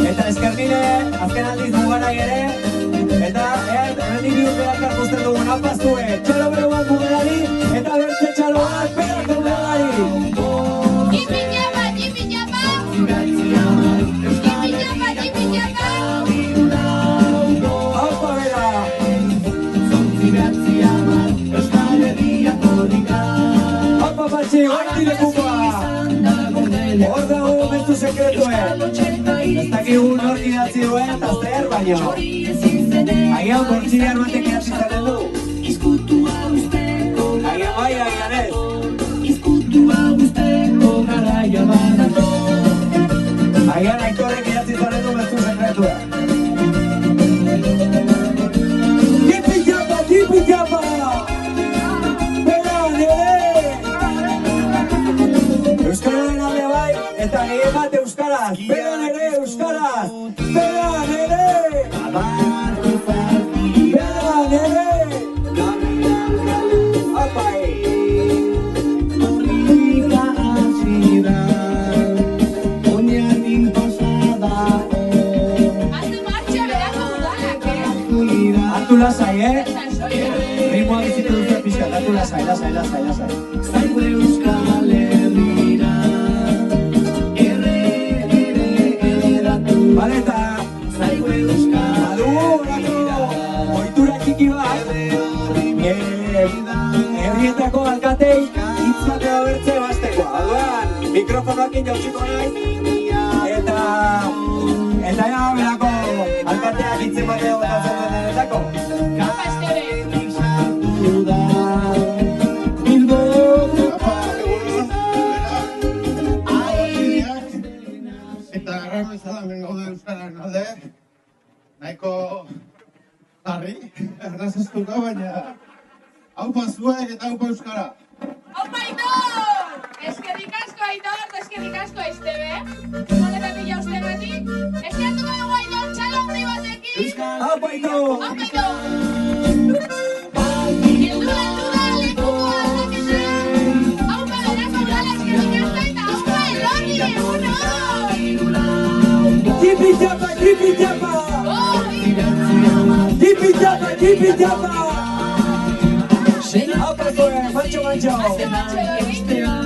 Eta eskermine, azken aldiz mugarai ere, eta hemendik bi urteak arpuzten dugun apaztue, txalo bero bat mugarari, eta bertze txalo bat perako mugarari. Haupa bera! Haupa patxi, horti lekukoa! Hor dago mezu sekretuen. Ez dakigu nor idatzi duen eta zer baino. Agian bortxilean batek idatzi zaren du. Agian bai, agian ez. Agian Aitorrek idatzi zaren du mezu sekretuen. Tipi-txapa, tipi-txapa! Bera, nire! Euskararen alde bai, eta gehien bat euskaraz. Bera nere euskaraz. Bera nere. Bera nere. Apai. Hartu lasai, Ritmoa bizitu duzuen pixkat, hartu lasai, lasai, lasai, lasai. Zaigu Euskal Herrira, baleta! Zaigu Euskal Herrira, ohitura txiki bat, herrietako alkatei hitzatea bertze basteko. Aduan, mikrofonoakin jautsiko nahi, eta ea berako alkateak hitzen batea botatzen denetako. Eta garrano izadan gaude euskararen alde, nahiko harri, errazaztuka, baina haupa zuek eta haupa euskara. Haupa Aitor! Eskerrik asko Aitor, eta eskerrik asko Aiztebe. Zoleta pila ustegatik. Eskertuko dugu Aitor, txalo handi batekin. Haupa Aitor! Haupa Aitor! Heldu da lekuko aldaketan. Haupa berako udala eskerrik asko eta haupa Elorri eguno! Tipi-txapa, tipi-txapa! Tipi-txapa, tipi-txapa! Haupa zuen, mantxo, mantxo! Mantxo, Elorri!